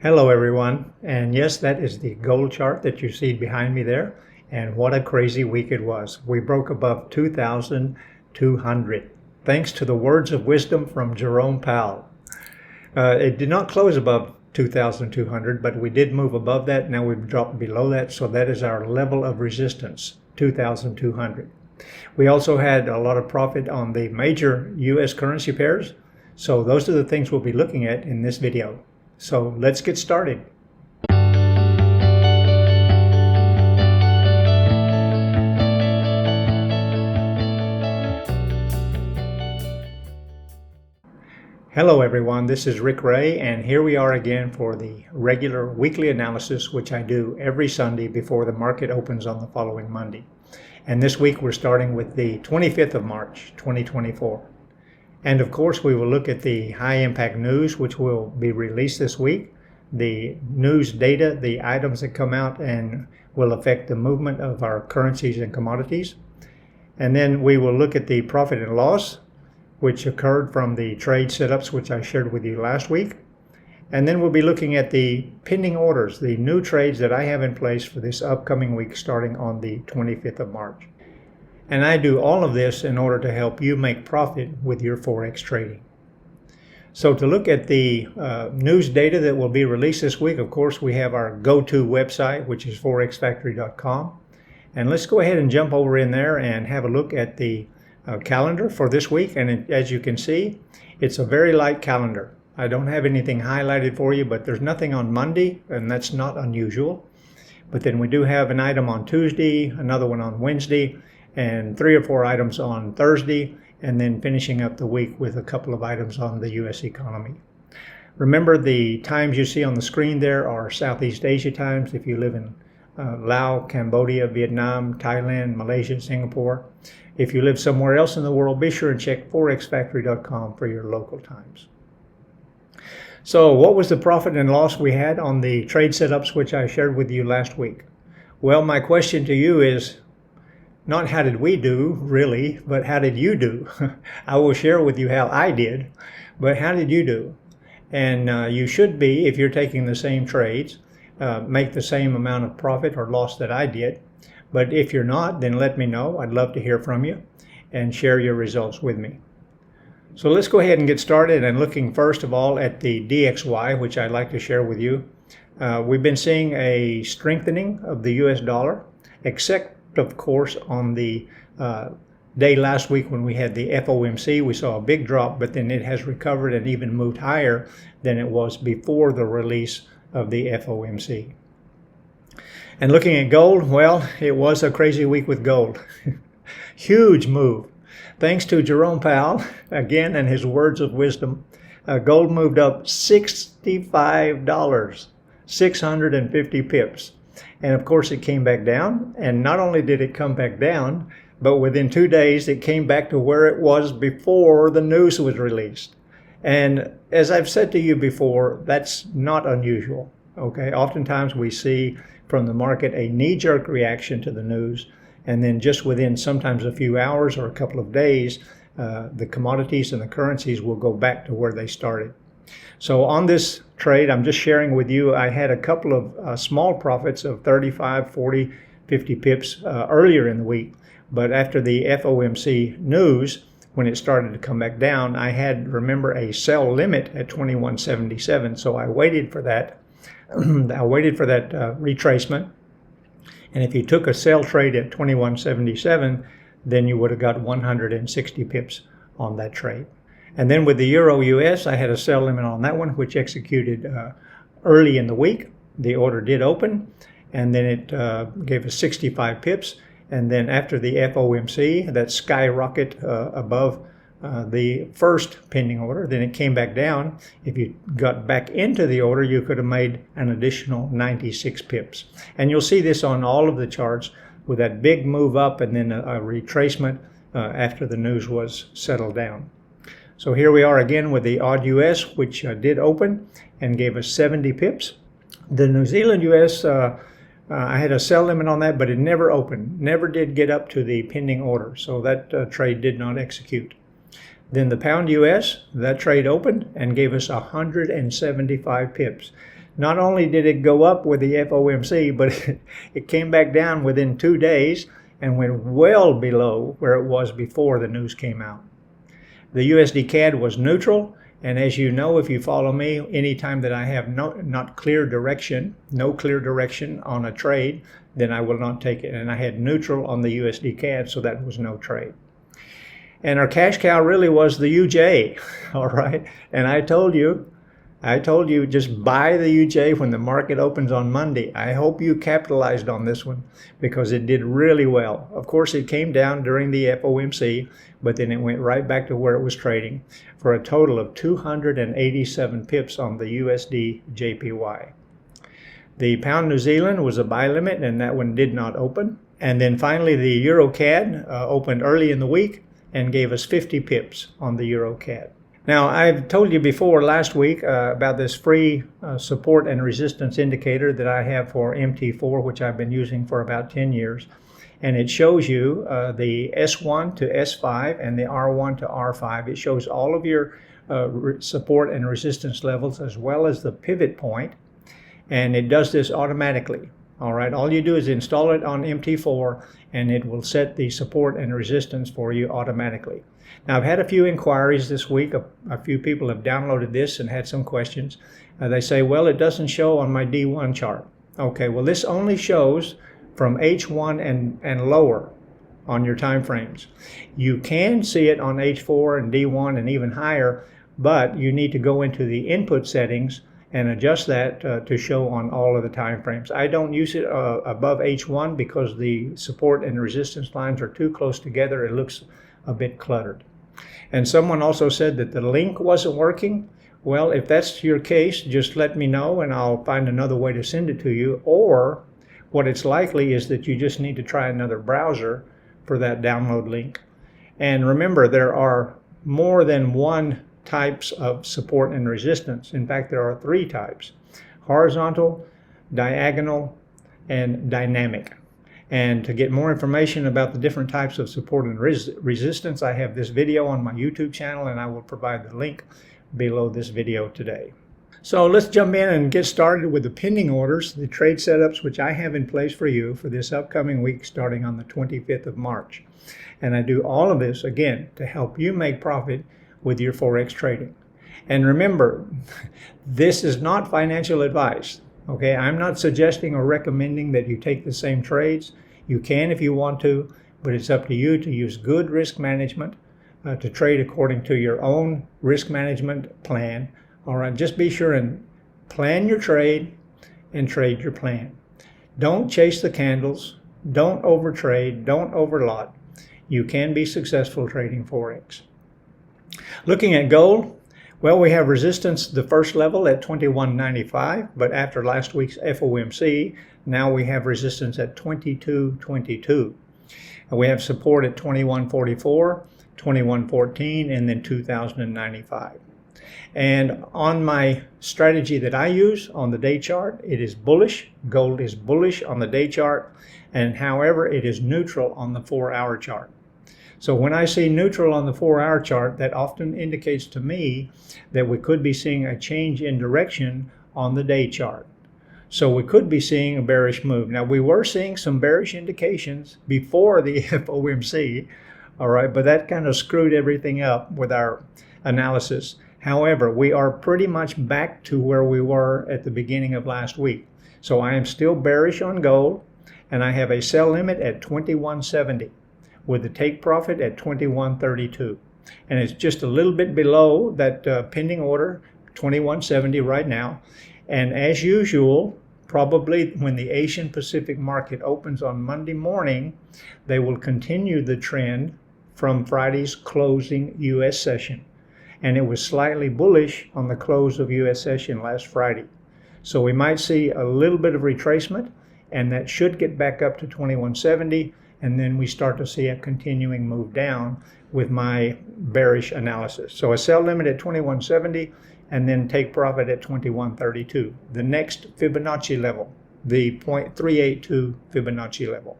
Hello everyone, and yes, that is the gold chart that you see behind me there, and what a crazy week it was. We broke above 2,200 thanks to the words of wisdom from Jerome Powell. It did not close above 2,200, but we did move above that. Now we've dropped below that, so that is our level of resistance, 2,200. We also had a lot of profit on the major US currency pairs, so those are the things we'll be looking at in this video. So let's get started. Hello everyone, this is Rick Ray, and here we are again for the regular weekly analysis, which I do every Sunday before the market opens on the following Monday. And this week we're starting with the 25th of March, 2024. And of course, we will look at the high impact news, which will be released this week, the news data, the items that come out and will affect the movement of our currencies and commodities. And then we will look at the profit and loss, which occurred from the trade setups, which I shared with you last week. And then we'll be looking at the pending orders, the new trades that I have in place for this upcoming week, starting on the 25th of March. And I do all of this in order to help you make profit with your Forex trading. So to look at the news data that will be released this week, of course, we have our go-to website, which is forexfactory.com. And let's go ahead and jump over in there and have a look at the calendar for this week. And as you can see, it's a very light calendar. I don't have anything highlighted for you, but there's nothing on Monday, and that's not unusual. But then we do have an item on Tuesday, another one on Wednesday, and 3 or 4 items on Thursday, and then finishing up the week with a couple of items on the U.S. economy. Remember, the times you see on the screen there are Southeast Asia times if you live in Laos, Cambodia, Vietnam, Thailand, Malaysia, Singapore. If you live somewhere else in the world, be sure and check forexfactory.com for your local times. So what was the profit and loss we had on the trade setups which I shared with you last week? Well, my question to you is, not how did we do, really, but how did you do? I will share with you how I did, but how did you do? And you should be, if you're taking the same trades, make the same amount of profit or loss that I did. But if you're not, then let me know. I'd love to hear from you and share your results with me. So let's go ahead and get started, and looking first of all at the DXY, which I'd like to share with you. We've been seeing a strengthening of the US dollar, except of course on the day last week when we had the FOMC, we saw a big drop, but then it has recovered and even moved higher than it was before the release of the FOMC. And looking at gold, well, it was a crazy week with gold. Huge move. Thanks to Jerome Powell, again, and his words of wisdom, gold moved up $65, 650 pips. And of course it came back down, and not only did it come back down, but within 2 days it came back to where it was before the news was released. And as I've said to you before, that's not unusual. Okay, oftentimes we see from the market a knee-jerk reaction to the news, and then just within sometimes a few hours or a couple of days, the commodities and the currencies will go back to where they started. So on this trade, I'm just sharing with you, I had a couple of small profits of 35, 40, 50 pips earlier in the week. But after the FOMC news, when it started to come back down, I had, remember, a sell limit at 21.77. So I waited for that. I waited for that retracement. And if you took a sell trade at 21.77, then you would have got 160 pips on that trade. And then with the Euro US, I had a sell limit on that one, which executed early in the week. The order did open, and then it gave us 65 pips. And then after the FOMC, that skyrocket above the first pending order, then it came back down. If you got back into the order, you could have made an additional 96 pips. And you'll see this on all of the charts with that big move up and then a retracement after the news was settled down. So here we are again with the odd US, which did open and gave us 70 pips. The New Zealand US, I had a sell limit on that, but it never opened, never did get up to the pending order. So that trade did not execute. Then the pound US, that trade opened and gave us 175 pips. Not only did it go up with the FOMC, but it came back down within 2 days and went well below where it was before the news came out. The USD CAD was neutral, and as you know, if you follow me, anytime that I have no clear direction on a trade, then I will not take it. And I had neutral on the USD CAD, so that was no trade. And our cash cow really was the UJ, all right? And I told you just buy the UJ when the market opens on Monday. I hope you capitalized on this one because it did really well. Of course, it came down during the FOMC, but then it went right back to where it was trading for a total of 287 pips on the USD JPY. The pound New Zealand was a buy limit, and that one did not open. And then finally, the Euro CAD opened early in the week and gave us 50 pips on the Euro CAD. Now, I've told you before last week about this free support and resistance indicator that I have for MT4, which I've been using for about 10 years. And it shows you the S1 to S5 and the R1 to R5. It shows all of your support and resistance levels as well as the pivot point. And it does this automatically. All right, all you do is install it on MT4 and it will set the support and resistance for you automatically. Now, I've had a few inquiries this week. A few people have downloaded this and had some questions. They say, well, it doesn't show on my D1 chart. Okay, well, this only shows from H1 and lower on your time frames. You can see it on H4 and D1 and even higher, but you need to go into the input settings and adjust that to show on all of the time frames. I don't use it above H1 because the support and resistance lines are too close together. It looks a bit cluttered. And someone also said that the link wasn't working. Well, if that's your case, just let me know and I'll find another way to send it to you. Or what it's likely is that you just need to try another browser for that download link. And remember, there are more than one types of support and resistance. In fact, there are 3 types: horizontal, diagonal, and dynamic. And to get more information about the different types of support and resistance, I have this video on my YouTube channel, and I will provide the link below this video today. So let's jump in and get started with the pending orders, the trade setups which I have in place for you for this upcoming week starting on the 25th of March. And I do all of this, again, to help you make profit with your Forex trading. And remember, this is not financial advice. Okay, I'm not suggesting or recommending that you take the same trades. You can if you want to, but it's up to you to use good risk management to trade according to your own risk management plan. All right, just be sure and plan your trade and trade your plan. Don't chase the candles. Don't overtrade. Don't overlot. You can be successful trading Forex. Looking at gold, well, we have resistance, the first level at 21.95, but after last week's FOMC, now we have resistance at 22.22. We have support at 21.44, 21.14, and then 2,095. And on my strategy that I use on the day chart, it is bullish. Gold is bullish on the day chart, and however, it is neutral on the 4-hour chart. So when I see neutral on the 4-hour chart, that often indicates to me that we could be seeing a change in direction on the day chart. So we could be seeing a bearish move. Now, we were seeing some bearish indications before the FOMC, all right, but that kind of screwed everything up with our analysis. However, we are pretty much back to where we were at the beginning of last week. So I am still bearish on gold, and I have a sell limit at 21.70. with the take profit at 21.32. And it's just a little bit below that pending order, 21.70 right now. And as usual, probably when the Asian Pacific market opens on Monday morning, they will continue the trend from Friday's closing U.S. session. And it was slightly bullish on the close of U.S. session last Friday. So we might see a little bit of retracement, and that should get back up to 21.70. And then we start to see a continuing move down with my bearish analysis. So a sell limit at 21.70 and then take profit at 21.32. The next Fibonacci level, the 0.382 Fibonacci level.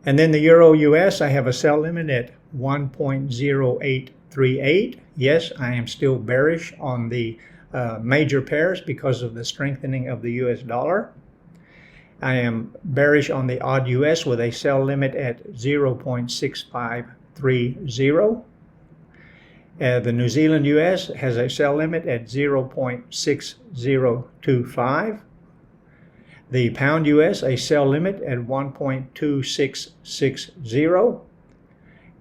And then the Euro US, I have a sell limit at 1.0838. Yes, I am still bearish on the major pairs because of the strengthening of the US dollar. I am bearish on the odd US with a sell limit at 0.6530. The New Zealand US has a sell limit at 0.6025. The pound US, a sell limit at 1.2660.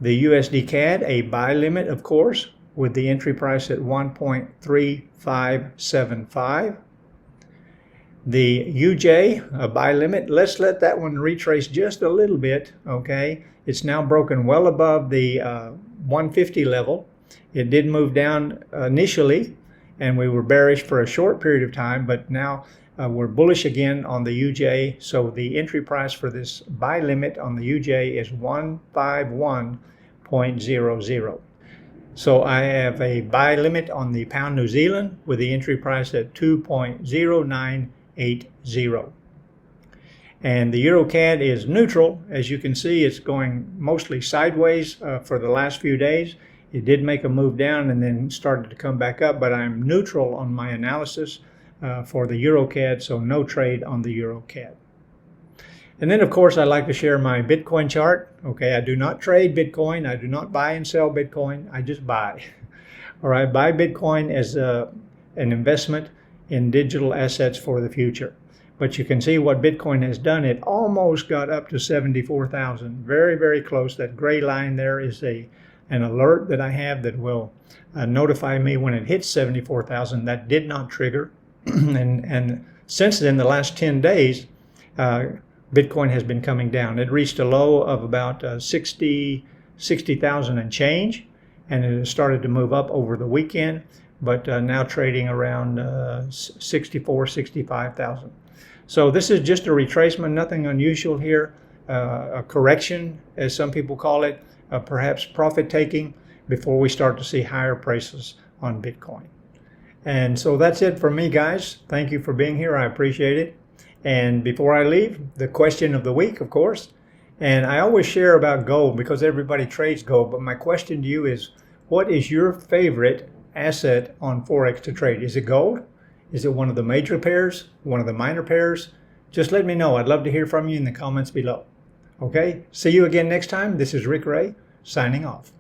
The USD CAD, a buy limit, of course, with the entry price at 1.3575. The UJ, a buy limit, let's let that one retrace just a little bit, okay? It's now broken well above the 150 level. It did move down initially, and we were bearish for a short period of time, but now we're bullish again on the UJ. So the entry price for this buy limit on the UJ is 151.00. So I have a buy limit on the pound New Zealand with the entry price at 2.0980. And the Euro CAD is neutral. As you can see, it's going mostly sideways for the last few days. It did make a move down and then started to come back up, but I'm neutral on my analysis for the Euro CAD, so no trade on the Euro CAD. And then, of course, I like to share my Bitcoin chart. Okay, I do not trade Bitcoin. I do not buy and sell Bitcoin. I just buy. All right, buy Bitcoin as an investment in digital assets for the future. But you can see what Bitcoin has done. It almost got up to 74,000. Very, very close. That gray line there is an alert that I have that will notify me when it hits 74,000. That did not trigger. and since then, the last 10 days, Bitcoin has been coming down. It reached a low of about 60,000 and change, and it has started to move up over the weekend, but now trading around 65,000. So this is just a retracement, nothing unusual here, a correction, as some people call it, perhaps profit taking before we start to see higher prices on Bitcoin. And so that's it for me, guys. Thank you for being here. I appreciate it. And before I leave, the question of the week, of course. And I always share about gold because everybody trades gold. But my question to you is, what is your favorite asset on Forex to trade? Is it gold? Is it one of the major pairs? One of the minor pairs? Just let me know. I'd love to hear from you in the comments below. Okay? See you again next time. This is Rick Ray signing off.